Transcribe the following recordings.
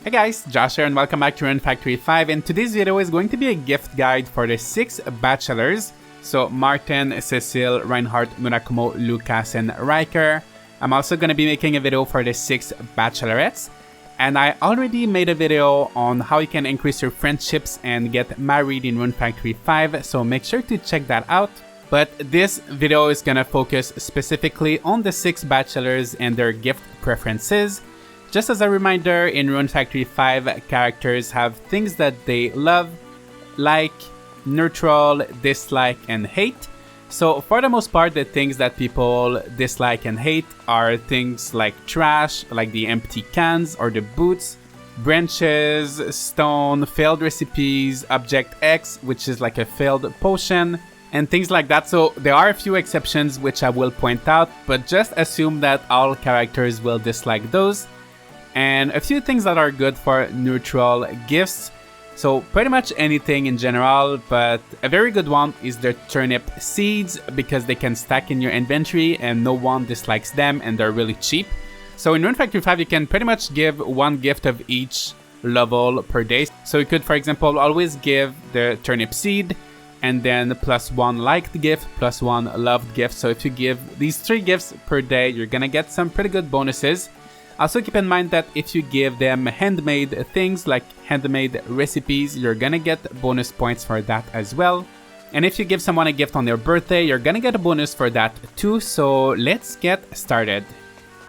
Hey guys, Josh here and welcome back to Rune Factory 5, and today's video is going to be a gift guide for the 6 bachelors. So Martin, Cecil, Reinhard, Murakumo, Lucas, and Ryker. I'm also going to be making a video for the 6 bachelorettes. And I already made a video on how you can increase your friendships and get married in Rune Factory 5, so make sure to check that out. But this video is going to focus specifically on the 6 bachelors and their gift preferences. Just as a reminder, in Rune Factory 5, characters have things that they love, like, neutral, dislike, and hate. So for the most part, the things that people dislike and hate are things like trash, like the empty cans or the boots, branches, stone, failed recipes, object X, which is like a failed potion, and things like that. So there are a few exceptions which I will point out, but just assume that all characters will dislike those. And a few things that are good for neutral gifts. So pretty much anything in general, but a very good one is the turnip seeds because they can stack in your inventory and no one dislikes them and they're really cheap. So in Rune Factory 5 you can pretty much give one gift of each level per day. So you could, for example, always give the turnip seed and then +1 liked gift, +1 loved gift. So if you give these 3 gifts per day, you're gonna get some pretty good bonuses. Also keep in mind that if you give them handmade things like handmade recipes, you're gonna get bonus points for that as well. And if you give someone a gift on their birthday, you're gonna get a bonus for that too. So let's get started.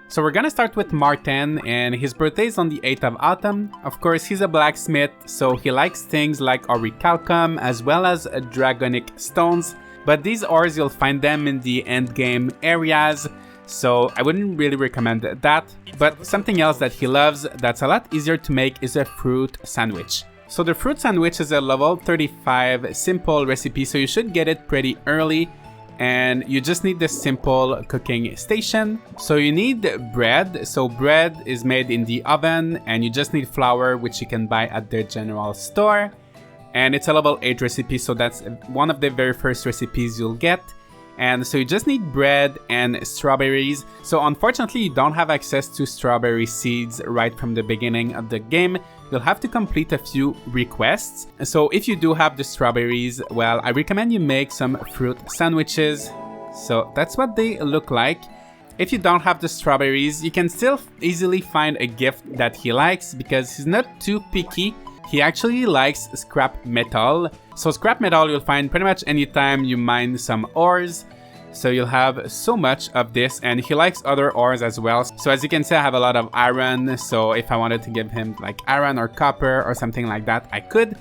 So we're gonna start with Martin, and his birthday is on the 8th of autumn. Of course, he's a blacksmith, so he likes things like orichalcum as well as dragonic stones. But these ores, you'll find them in the endgame areas, so I wouldn't really recommend that. But something else that he loves that's a lot easier to make is a fruit sandwich. So the fruit sandwich is a level 35 simple recipe, so you should get it pretty early. And you just need the simple cooking station. So you need bread. So bread is made in the oven, and you just need flour, which you can buy at the general store. And it's a level 8 recipe, so that's one of the very first recipes you'll get. And so you just need bread and strawberries. So unfortunately, you don't have access to strawberry seeds right from the beginning of the game. You'll have to complete a few requests. So if you do have the strawberries, well, I recommend you make some fruit sandwiches. So that's what they look like. If you don't have the strawberries, you can still easily find a gift that he likes because he's not too picky. He actually likes scrap metal. So scrap metal you'll find pretty much anytime you mine some ores. So you'll have so much of this, and he likes other ores as well. So as you can see, I have a lot of iron. So if I wanted to give him like iron or copper or something like that, I could.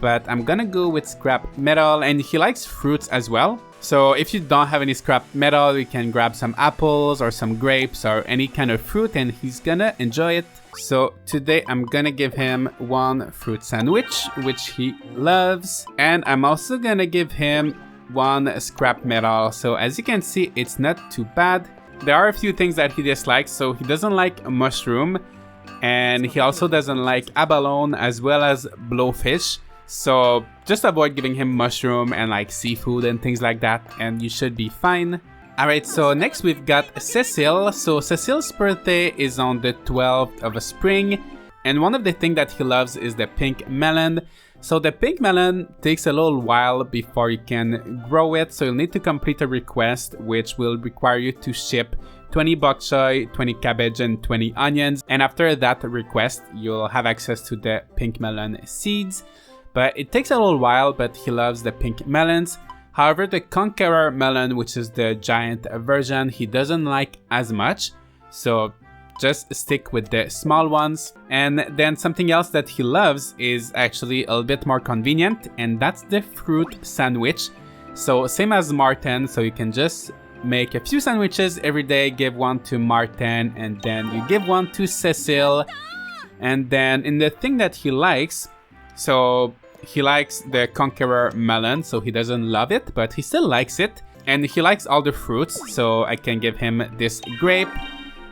But I'm gonna go with scrap metal, and he likes fruits as well. So if you don't have any scrap metal, you can grab some apples or some grapes or any kind of fruit, and he's gonna enjoy it. So today I'm gonna give him one fruit sandwich, which he loves. And I'm also gonna give him one scrap metal. So as you can see, it's not too bad. There are a few things that he dislikes. So he doesn't like mushroom, and he also doesn't like abalone as well as blowfish. So just avoid giving him mushroom and like seafood and things like that, and you should be fine. Alright, so next we've got Cecil. So Cecil's birthday is on the 12th of spring, and one of the things that he loves is the pink melon. So the pink melon takes a little while before you can grow it, so you'll need to complete a request which will require you to ship 20 bok choy, 20 cabbage, and 20 onions. And after that request, you'll have access to the pink melon seeds. But it takes a little while, but he loves the pink melons. However, the Conqueror melon, which is the giant version, he doesn't like as much. So just stick with the small ones. And then something else that he loves is actually a little bit more convenient, and that's the fruit sandwich. So same as Martin, so you can just make a few sandwiches every day, give one to Martin, and then you give one to Cecil. And then in the thing that he likes, so he likes the Conqueror melon, so he doesn't love it, but he still likes it. And he likes all the fruits, so I can give him this grape,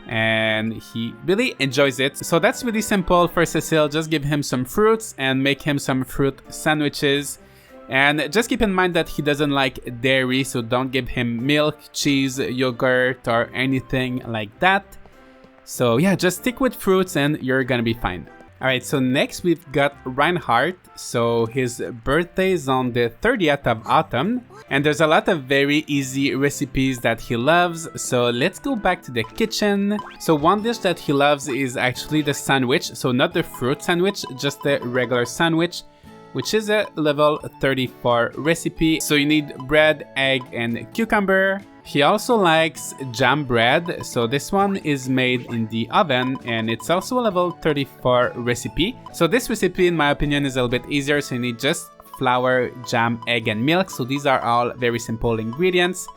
and he really enjoys it. So that's really simple for Cecil. Just give him some fruits and make him some fruit sandwiches. And just keep in mind that he doesn't like dairy, so don't give him milk, cheese, yogurt, or anything like that. So yeah, just stick with fruits and you're gonna be fine. Alright, so next we've got Reinhard. So his birthday is on the 30th of autumn. And there's a lot of very easy recipes that he loves. So let's go back to the kitchen. So one dish that he loves is actually the sandwich. So not the fruit sandwich, just the regular sandwich, which is a level 34 recipe. So you need bread, egg, and cucumber. He also likes jam bread, so this one is made in the oven and it's also a level 34 recipe. So this recipe in my opinion is a little bit easier, so you need just flour, jam, egg, and milk. So these are all very simple ingredients.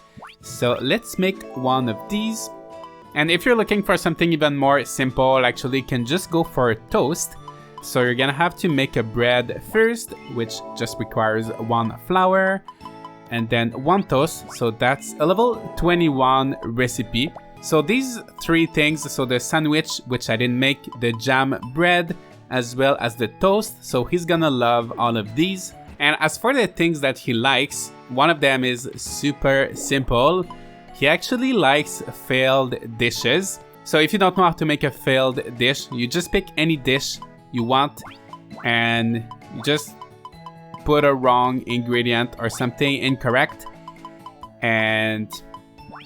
So let's make one of these. And if you're looking for something even more simple, actually you can just go for toast. So you're gonna have to make a bread first, which just requires 1 flour. And then 1 toast, so that's a level 21 recipe. So these 3 things, so the sandwich, which I didn't make, the jam bread, as well as the toast, so he's gonna love all of these. And as for the things that he likes, one of them is super simple. He actually likes failed dishes. So if you don't know how to make a failed dish, you just pick any dish you want and you just put a wrong ingredient or something incorrect, and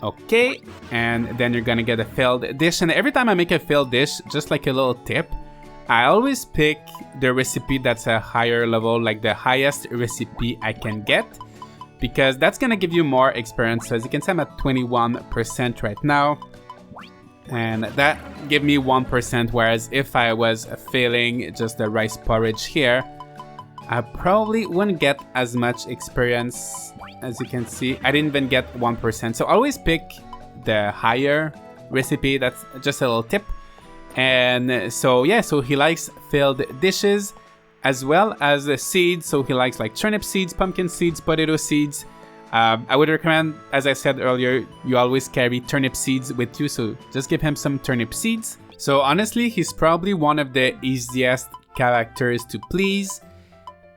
okay, and then you're gonna get a failed dish. And every time I make a failed dish, just like a little tip, I always pick the recipe that's a higher level, like the highest recipe I can get, because that's gonna give you more experience. So as you can see, I'm at 21% right now, and that gave me 1%, whereas if I was failing just the rice porridge here, I probably wouldn't get as much experience. As you can see, I didn't even get 1%. So always pick the higher recipe. That's just a little tip. And so yeah, so he likes filled dishes as well as the seeds. So he likes like turnip seeds, pumpkin seeds, potato seeds. I would recommend, as I said earlier, you always carry turnip seeds with you. So just give him some turnip seeds. So honestly, he's probably one of the easiest characters to please.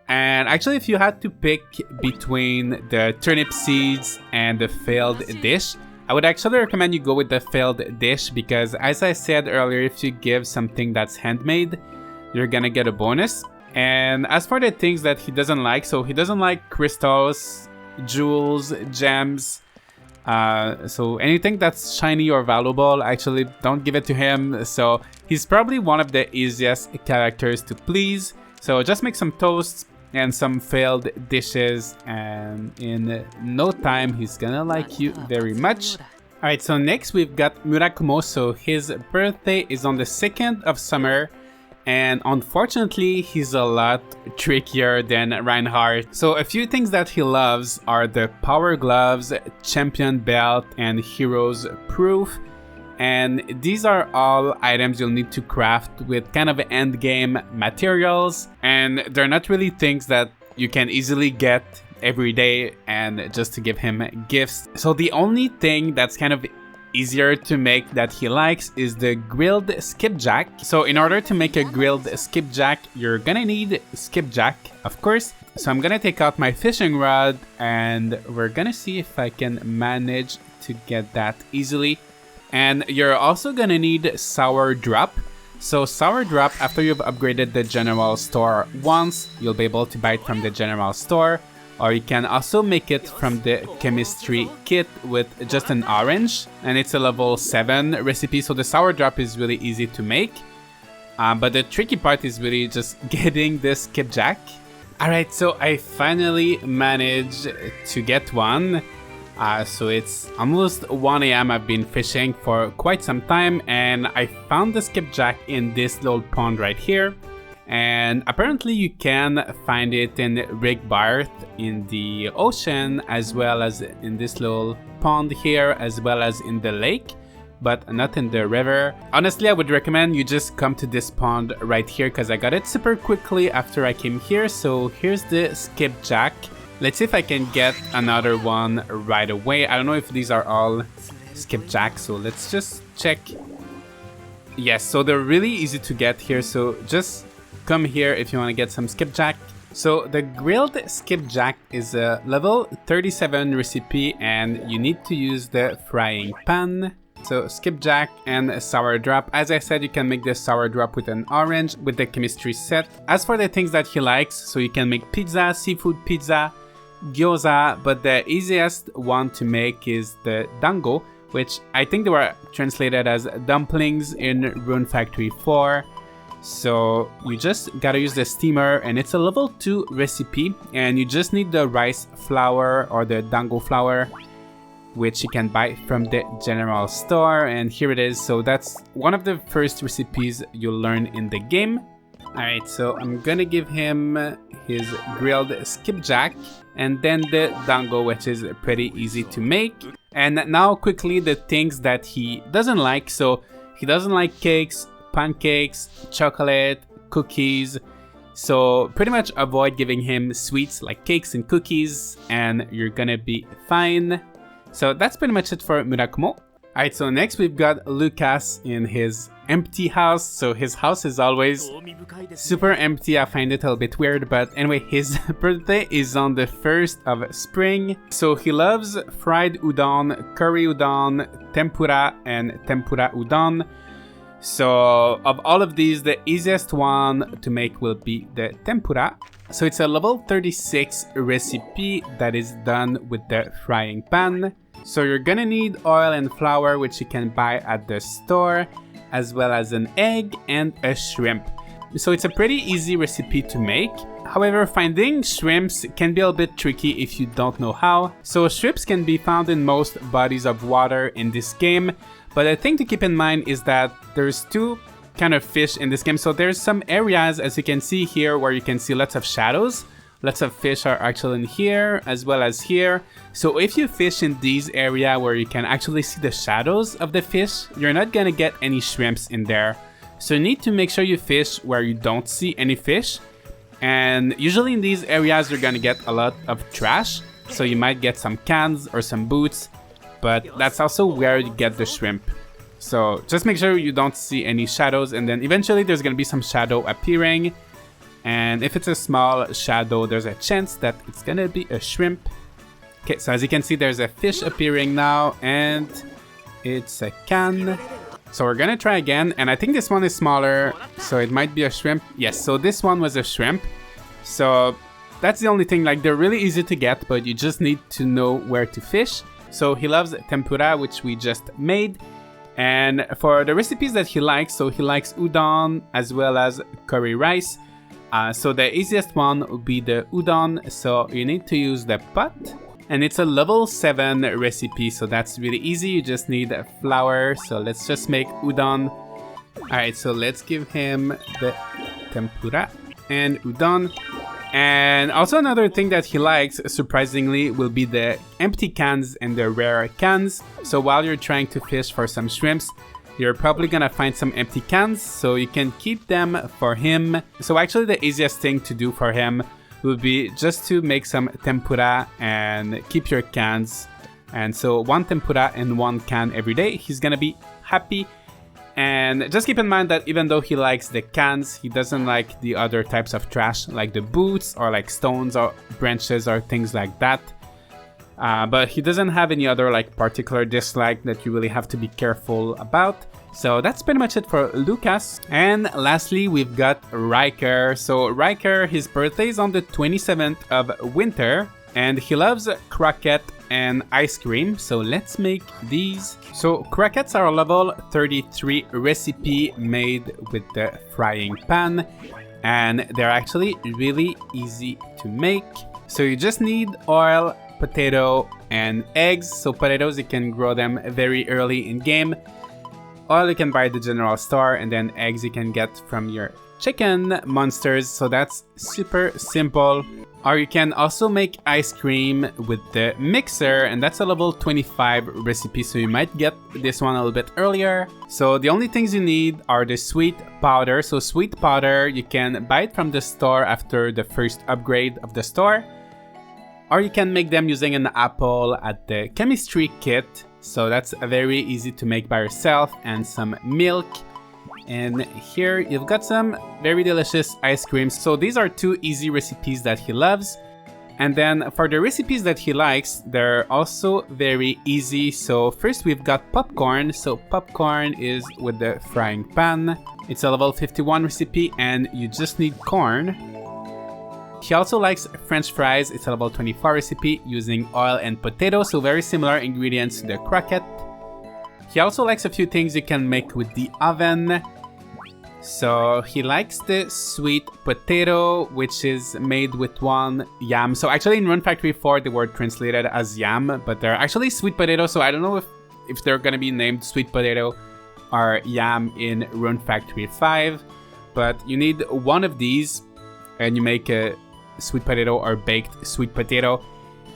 And actually, if you had to pick between the turnip seeds and the failed dish, I would actually recommend you go with the failed dish, because as I said earlier, if you give something that's handmade, you're gonna get a bonus. And as for the things that he doesn't like, so he doesn't like crystals, jewels, gems. So anything that's shiny or valuable, actually don't give it to him. So he's probably one of the easiest characters to please. So just make some toasts and some failed dishes, and in no time he's gonna like you very much. Alright, so next we've got Murakumo. So his birthday is on the 2nd of summer, and unfortunately he's a lot trickier than Reinhard. So a few things that he loves are the power gloves, champion belt, and heroes proof. And these are all items you'll need to craft with kind of end game materials, and they're not really things that you can easily get every day and just to give him gifts. So the only thing that's kind of easier to make that he likes is the grilled skipjack. So in order to make a grilled skipjack, you're gonna need skipjack, of course. So I'm gonna take out my fishing rod and we're gonna see if I can manage to get that easily. And you're also gonna need sour drop. So sour drop, after you've upgraded the general store once, you'll be able to buy it from the general store, or you can also make it from the chemistry kit with just an orange, and it's a level 7 recipe. So the sour drop is really easy to make, but the tricky part is really just getting this skipjack. Alright, so I finally managed to get one. So it's almost 1 AM. I've been fishing for quite some time, and I found the skipjack in this little pond right here. And apparently you can find it in Rigbarth in the ocean, as well as in this little pond here, as well as in the lake, but not in the river. Honestly, I would recommend you just come to this pond right here, because I got it super quickly after I came here. So here's the skipjack. Let's see if I can get another one right away. I don't know if these are all skipjacks, so let's just check. Yes, so they're really easy to get here, so just come here if you want to get some skipjack. So the grilled skipjack is a level 37 recipe, and you need to use the frying pan. So skipjack and sour drop. As I said, you can make the sour drop with an orange with the chemistry set. As for the things that he likes, so you can make pizza, seafood pizza, gyoza, but the easiest one to make is the dango, which I think they were translated as dumplings in Rune Factory 4. So you just gotta use the steamer, and it's a level 2 recipe, and you just need the rice flour or the dango flour, which you can buy from the general store, and here it is. So that's one of the first recipes you'll learn in the game. Alright, so I'm gonna give him his grilled skipjack and then the dango, which is pretty easy to make. And now quickly the things that he doesn't like. So he doesn't like cakes, pancakes, chocolate, cookies. So pretty much avoid giving him sweets like cakes and cookies, and you're gonna be fine. So that's pretty much it for Murakumo. Alright, so next we've got Lucas in his empty house. So his house is always super empty. I find it a little bit weird, but anyway, his birthday is on the 1st of spring. So he loves fried udon, curry udon, tempura, and tempura udon. So of all of these, the easiest one to make will be the tempura. So it's a level 36 recipe that is done with the frying pan. So you're gonna need oil and flour, which you can buy at the store, as well as an egg and a shrimp. So it's a pretty easy recipe to make. However, finding shrimps can be a little bit tricky if you don't know how. So shrimps can be found in most bodies of water in this game, but the thing to keep in mind is that there's two kind of fish in this game. So there's some areas, as you can see here, where you can see lots of shadows. Lots of fish are actually in here as well as here. So if you fish in these area where you can actually see the shadows of the fish, you're not gonna get any shrimps in there. So you need to make sure you fish where you don't see any fish. And usually in these areas you're gonna get a lot of trash. So you might get some cans or some boots, but that's also where you get the shrimp. So just make sure you don't see any shadows, and then eventually there's gonna be some shadow appearing. And if it's a small shadow, there's a chance that it's gonna be a shrimp. Okay, so as you can see, there's a fish appearing now, and it's a can. So we're gonna try again, and I think this one is smaller, so it might be a shrimp. Yes, so this one was a shrimp. So that's the only thing, like they're really easy to get, but you just need to know where to fish. So he loves tempura, which we just made. And for the recipes that he likes, so he likes udon as well as curry rice. So the easiest one would be the udon, so you need to use the pot, and it's a level 7 recipe, so that's really easy. You just need flour, so let's just make udon. Alright, so let's give him the tempura and udon. And also another thing that he likes, surprisingly, will be the empty cans and the rare cans. So while you're trying to fish for some shrimps, you're probably gonna find some empty cans, so you can keep them for him. So actually the easiest thing to do for him would be just to make some tempura and keep your cans. And so 1 tempura and 1 can every day, he's gonna be happy. And just keep in mind that even though he likes the cans, he doesn't like the other types of trash, like the boots or like stones or branches or things like that. But he doesn't have any other like particular dislike that you really have to be careful about. So that's pretty much it for Lucas. And lastly, we've got Ryker. So Ryker, his birthday is on the 27th of winter, and he loves croquette and ice cream. So let's make these. So croquettes are a level 33 recipe made with the frying pan, and they're actually really easy to make. So you just need oil, potato, and eggs. So potatoes, you can grow them very early in game. Oil you can buy at the general store, and then eggs you can get from your chicken monsters. So that's super simple. Or you can also make ice cream with the mixer, and that's a level 25 recipe, so you might get this one a little bit earlier. So the only things you need are the sweet powder. So sweet powder, you can buy it from the store after the first upgrade of the store, or you can make them using an apple at the chemistry kit. So that's very easy to make by yourself, and some milk. And here you've got some very delicious ice creams. So these are 2 easy recipes that he loves. And then for the recipes that he likes, they're also very easy. So first we've got popcorn. So popcorn is with the frying pan. It's a level 51 recipe and you just need corn. He also likes French fries. It's a level 24 recipe using oil and potato. So very similar ingredients to the croquette. He also likes a few things you can make with the oven. So he likes the sweet potato, which is made with one yam. So actually in Rune Factory 4, they were translated as yam, but they're actually sweet potato. So I don't know if they're gonna be named sweet potato or yam in Rune Factory 5. But you need one of these and you make a sweet potato or baked sweet potato.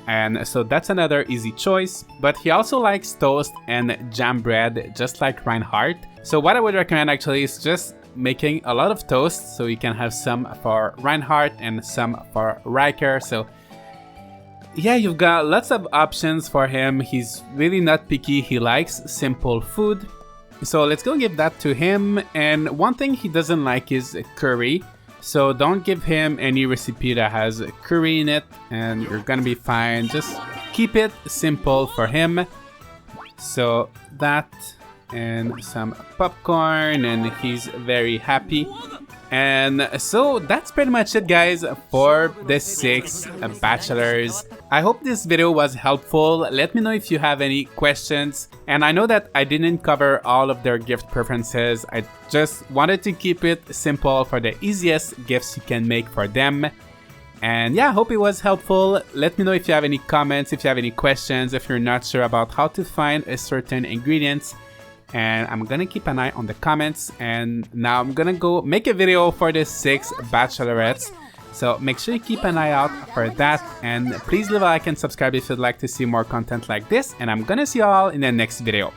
And so that's another easy choice. But he also likes toast and jam bread, just like Reinhard. So what I would recommend actually is just making a lot of toast, so you can have some for Reinhard and some for Ryker. So yeah, you've got lots of options for him. He's really not picky. He likes simple food. So let's go give that to him. And one thing he doesn't like is curry. So don't give him any recipe that has curry in it and you're gonna be fine. Just keep it simple for him. So that and some popcorn and he's very happy. And so that's pretty much it, guys, for the 6 bachelors. I hope this video was helpful. Let me know if you have any questions. And I know that I didn't cover all of their gift preferences. I just wanted to keep it simple for the easiest gifts you can make for them. And yeah, I hope it was helpful. Let me know if you have any comments, if you have any questions, if you're not sure about how to find a certain ingredients. And I'm gonna keep an eye on the comments. And now I'm gonna go make a video for the 6 bachelorettes. So make sure you keep an eye out for that. And please leave a like and subscribe if you'd like to see more content like this. And I'm gonna see you all in the next video.